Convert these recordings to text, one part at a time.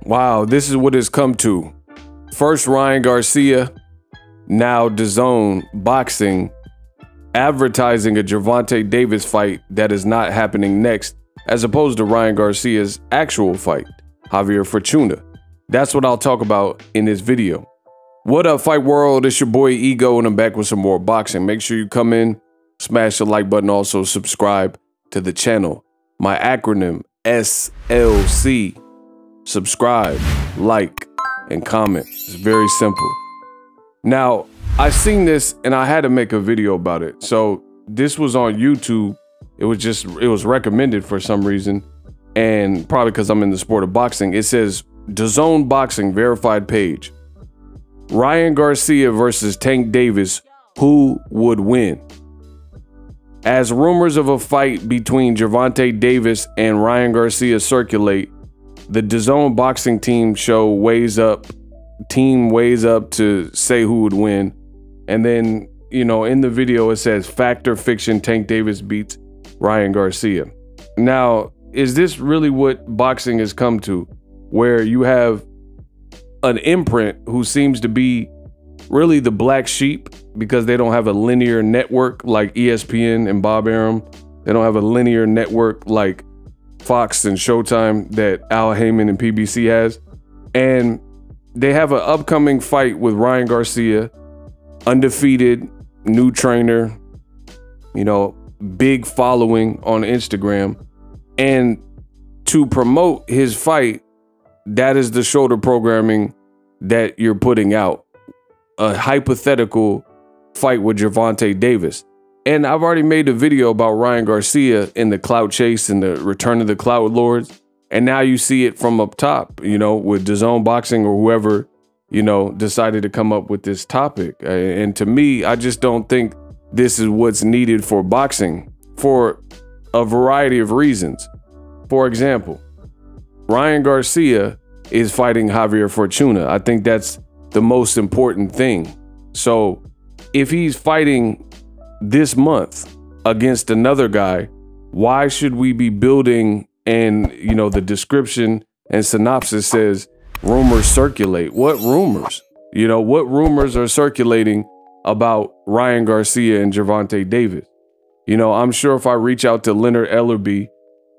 Wow, this is what it's come to. First Ryan Garcia, now Dazn Boxing, advertising a Gervonta Davis fight that is not happening next, as opposed to Ryan Garcia's actual fight, Javier Fortuna. That's what I'll talk about in this video. What up, fight world? It's your boy Ego, and I'm back with some more boxing. Make sure you come in, smash the like button, also subscribe to the channel. My acronym, SLC. Subscribe, like, and comment. It's very simple. Now, I seen this and I had to make a video about it. So this was on YouTube. It was recommended for some reason, and probably because I'm in the sport of boxing. It says Dazn Boxing verified page. Ryan Garcia versus Tank Davis, who would win? As rumors of a fight between Gervonta Davis and Ryan Garcia circulate, the Dazn Boxing team weighs up to say who would win. And then, you know, in the video it says fact or fiction, Tank Davis beats Ryan Garcia. Now, is this really what boxing has come to, where you have an imprint who seems to be really the black sheep because they don't have a linear network like ESPN and Bob Arum? They don't have a linear network like Fox and Showtime that Al Heyman and PBC has. And they have an upcoming fight with Ryan Garcia, undefeated, new trainer, you know, big following on Instagram. And to promote his fight, that is the shoulder programming that you're putting out. A hypothetical fight with Gervonta Davis. And I've already made a video about Ryan Garcia in the clout chase and the return of the clout lords. And now you see it from up top, you know, with Dazn Boxing or whoever, you know, decided to come up with this topic. And to me, I just don't think this is what's needed for boxing for a variety of reasons. For example, Ryan Garcia is fighting Javier Fortuna. I think that's the most important thing. So if he's fighting this month against another guy, why should we be building, and you know, the description and synopsis says rumors circulate? What rumors? You know, what rumors are circulating about Ryan Garcia and Gervonta Davis? You know, I'm sure if I reach out to Leonard Ellerby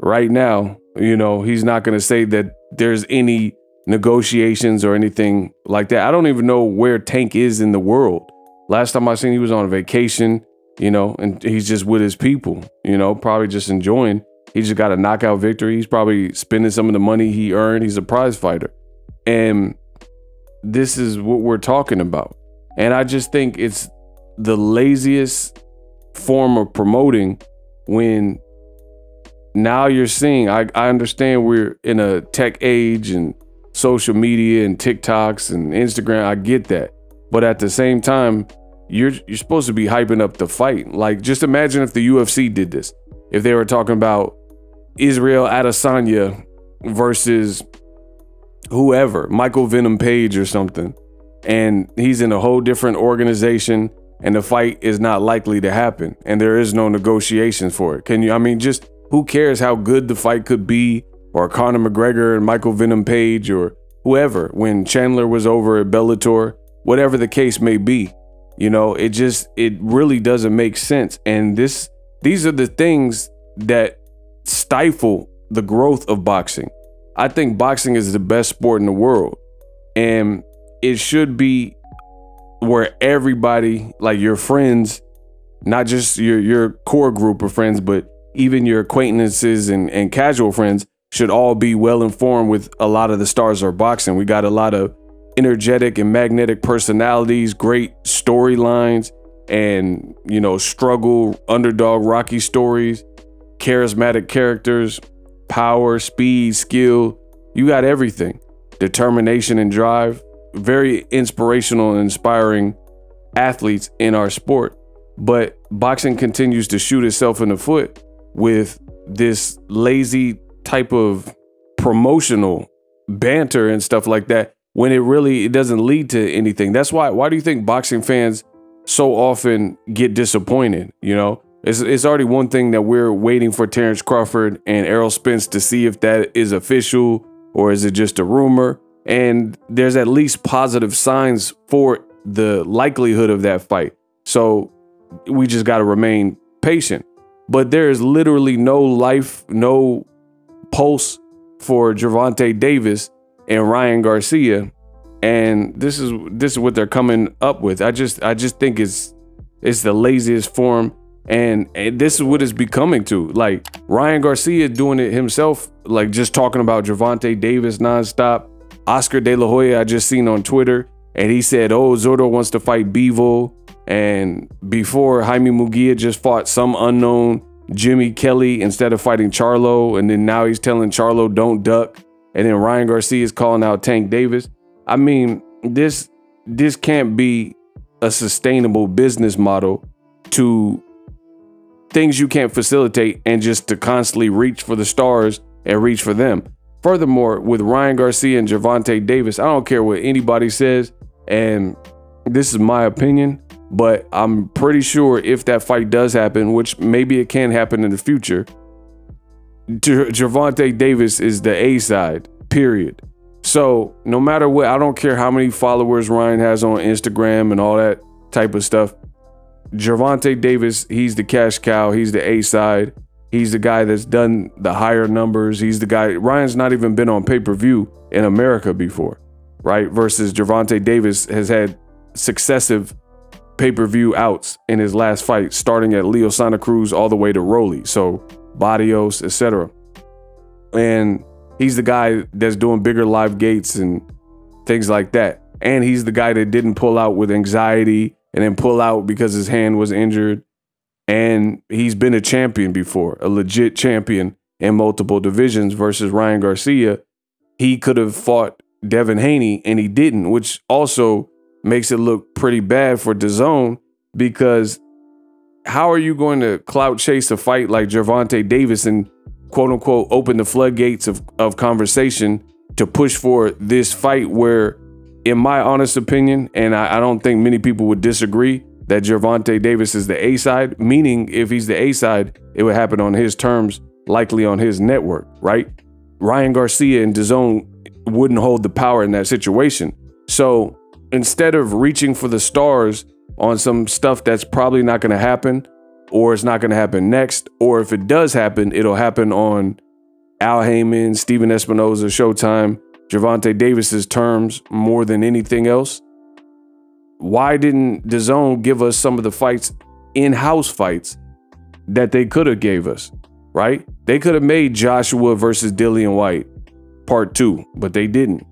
right now, you know, he's not going to say that there's any negotiations or anything like that. I don't even know where Tank is in the world. Last time I seen, he was on a vacation, you know, and he's just with his people, you know, probably just enjoying. He just got a knockout victory. He's probably spending some of the money he earned. He's a prize fighter. And this is what we're talking about. And I just think it's the laziest form of promoting when now you're seeing, I understand we're in a tech age and social media and TikToks and Instagram. I get that. But at the same time, you're supposed to be hyping up the fight. Like, just imagine if the UFC did this. If they were talking about Israel Adesanya versus whoever, Michael Venom Page or something, and he's in a whole different organization and the fight is not likely to happen and there is no negotiations for it. I mean, just who cares how good the fight could be, or Conor McGregor and Michael Venom Page or whoever, when Chandler was over at Bellator, whatever the case may be. You know, it really doesn't make sense. And these are the things that stifle the growth of boxing. I think boxing is the best sport in the world, and it should be where everybody, like your friends, not just your core group of friends, but even your acquaintances and casual friends, should all be well informed with a lot of the stars of boxing. We got a lot of energetic and magnetic personalities, great storylines, and, you know, struggle, underdog, rocky stories, charismatic characters, power, speed, skill. You got everything. Determination and drive. Very inspirational and inspiring athletes in our sport. But boxing continues to shoot itself in the foot with this lazy type of promotional banter and stuff like that, when it doesn't lead to anything. That's why do you think boxing fans so often get disappointed? You know, it's already one thing that we're waiting for Terrence Crawford and Errol Spence to see if that is official or is it just a rumor? And there's at least positive signs for the likelihood of that fight. So we just got to remain patient. But there is literally no life, no pulse for Gervonta Davis and Ryan Garcia. And this is what they're coming up with. I just think it's the laziest form. And this is what it's becoming to. Like Ryan Garcia doing it himself, like just talking about Gervonta Davis nonstop. Oscar De La Hoya, I just seen on Twitter, and he said, oh, Zurdo wants to fight Bivol. And before, Jaime Munguia just fought some unknown Jimmy Kelly instead of fighting Charlo. And then now he's telling Charlo don't duck. And then Ryan Garcia is calling out Tank Davis. I mean, this can't be a sustainable business model to things you can't facilitate and just to constantly reach for the stars and reach for them. Furthermore, with Ryan Garcia and Gervonta Davis, I don't care what anybody says, and this is my opinion, but I'm pretty sure if that fight does happen, which maybe it can happen in the future, Gervonta Davis is the A side, period. So no matter what, I don't care how many followers Ryan has on Instagram and all that type of stuff. Gervonta Davis, he's the cash cow. He's the A side. He's the guy that's done the higher numbers. He's the guy. Ryan's not even been on pay-per-view in America before, right? Versus Gervonta Davis has had successive pay-per-view outs in his last fight, starting at Leo Santa Cruz all the way to Rolly. So Barrios, etc. And he's the guy that's doing bigger live gates and things like that. And he's the guy that didn't pull out with anxiety and then pull out because his hand was injured. And he's been a champion before, a legit champion in multiple divisions versus Ryan Garcia. He could have fought Devin Haney and he didn't, which also makes it look pretty bad for Dazn, because how are you going to clout chase a fight like Gervonta Davis and quote unquote open the floodgates of conversation to push for this fight where, in my honest opinion, and I don't think many people would disagree, that Gervonta Davis is the A side, meaning if he's the A side, it would happen on his terms, likely on his network, right? Ryan Garcia and Dazn wouldn't hold the power in that situation. So instead of reaching for the stars on some stuff that's probably not going to happen, or it's not going to happen next, or if it does happen, it'll happen on Al Heyman, Steven Espinoza, Showtime, Gervonta Davis's terms more than anything else. Why didn't Dazn give us some of the fights, in-house fights, that they could have gave us, right? They could have made Joshua versus Dillian White part 2, but they didn't.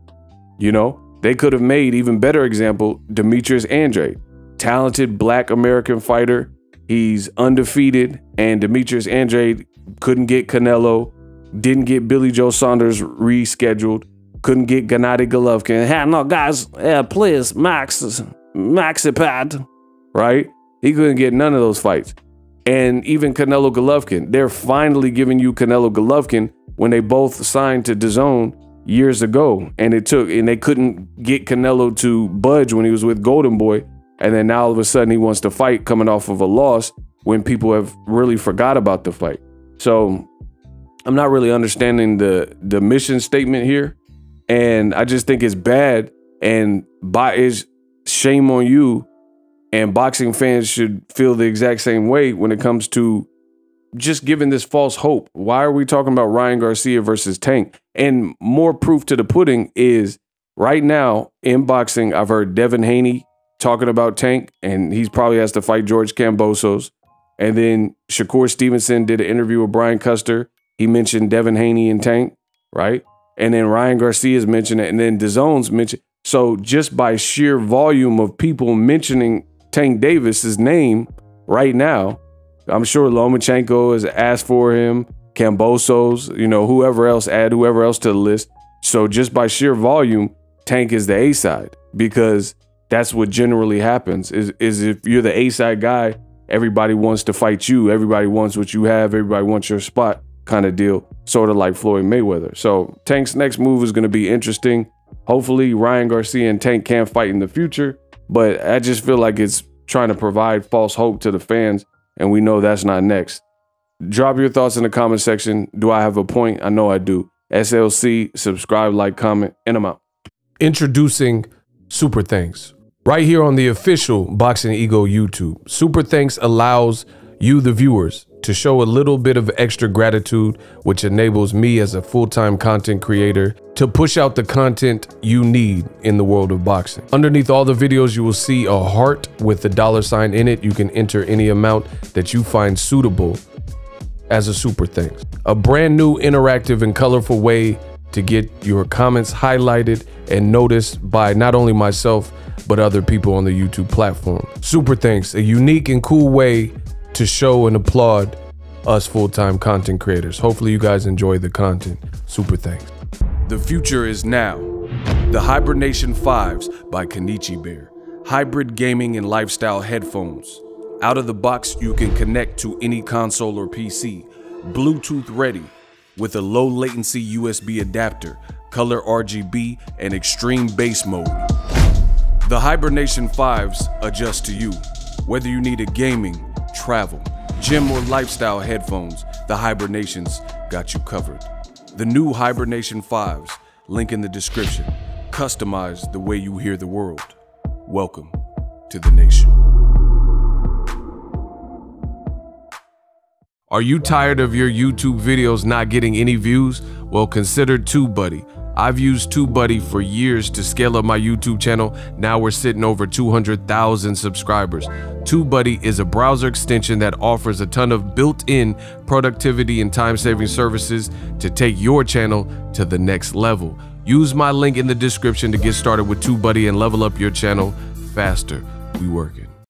You know, they could have made, even better example, Demetrius Andrade, talented Black American fighter. He's undefeated, and Demetrius Andrade couldn't get Canelo, didn't get Billy Joe Saunders rescheduled, couldn't get Gennady Golovkin. Hey, no, guys, please, Maxipad, right? He couldn't get none of those fights. And even Canelo Golovkin, they're finally giving you Canelo Golovkin when they both signed to Dazn years ago. And they couldn't get Canelo to budge when he was with Golden Boy. And then now all of a sudden he wants to fight coming off of a loss when people have really forgot about the fight. So I'm not really understanding the mission statement here. And I just think it's bad, and it's shame on you, and boxing fans should feel the exact same way when it comes to just giving this false hope. Why are we talking about Ryan Garcia versus Tank? And more proof to the pudding is right now in boxing, I've heard Devin Haney talking about Tank, and he's probably has to fight George Kambosos. And then Shakur Stevenson did an interview with Brian Custer. He mentioned Devin Haney and Tank, right? And then Ryan Garcia's mentioned it, and then Dazon's mentioned. So just by sheer volume of people mentioning Tank Davis's name right now, I'm sure Lomachenko has asked for him, Kambosos, you know, whoever else, add whoever else to the list. So just by sheer volume, Tank is the A side, because that's what generally happens is if you're the A side guy, everybody wants to fight you. Everybody wants what you have. Everybody wants your spot, kind of deal, sort of like Floyd Mayweather. So Tank's next move is going to be interesting. Hopefully Ryan Garcia and Tank can't fight in the future, but I just feel like it's trying to provide false hope to the fans, and we know that's not next. Drop your thoughts in the comment section. Do I have a point? I know I do. SLC, subscribe, like, comment, and I'm out. Introducing Super Thanks. Right here on the official Boxing Ego YouTube. Super Thanks allows you, the viewers, to show a little bit of extra gratitude, which enables me as a full-time content creator to push out the content you need in the world of boxing. Underneath all the videos, you will see a heart with the $sign in it. You can enter any amount that you find suitable as a super thanks. A brand new interactive and colorful way to get your comments highlighted and noticed by not only myself, but other people on the YouTube platform. Super thanks, a unique and cool way to show and applaud us full-time content creators. Hopefully you guys enjoy the content. Super thanks. The future is now. The Hibernation 5s by Kenichi Bear. Hybrid gaming and lifestyle headphones. Out of the box, you can connect to any console or PC. Bluetooth ready with a low latency USB adapter, color RGB, and extreme bass mode. The Hibernation 5s adjust to you. Whether you need a gaming, travel, gym, or lifestyle headphones, the Hibernations got you covered. The new Hibernation 5s, link in the description. Customize the way you hear the world. Welcome to the nation. Are you tired of your YouTube videos not getting any views? Well, consider TubeBuddy. I've used TubeBuddy for years to scale up my YouTube channel. Now we're sitting over 200,000 subscribers. TubeBuddy is a browser extension that offers a ton of built-in productivity and time-saving services to take your channel to the next level. Use my link in the description to get started with TubeBuddy and level up your channel faster. We working.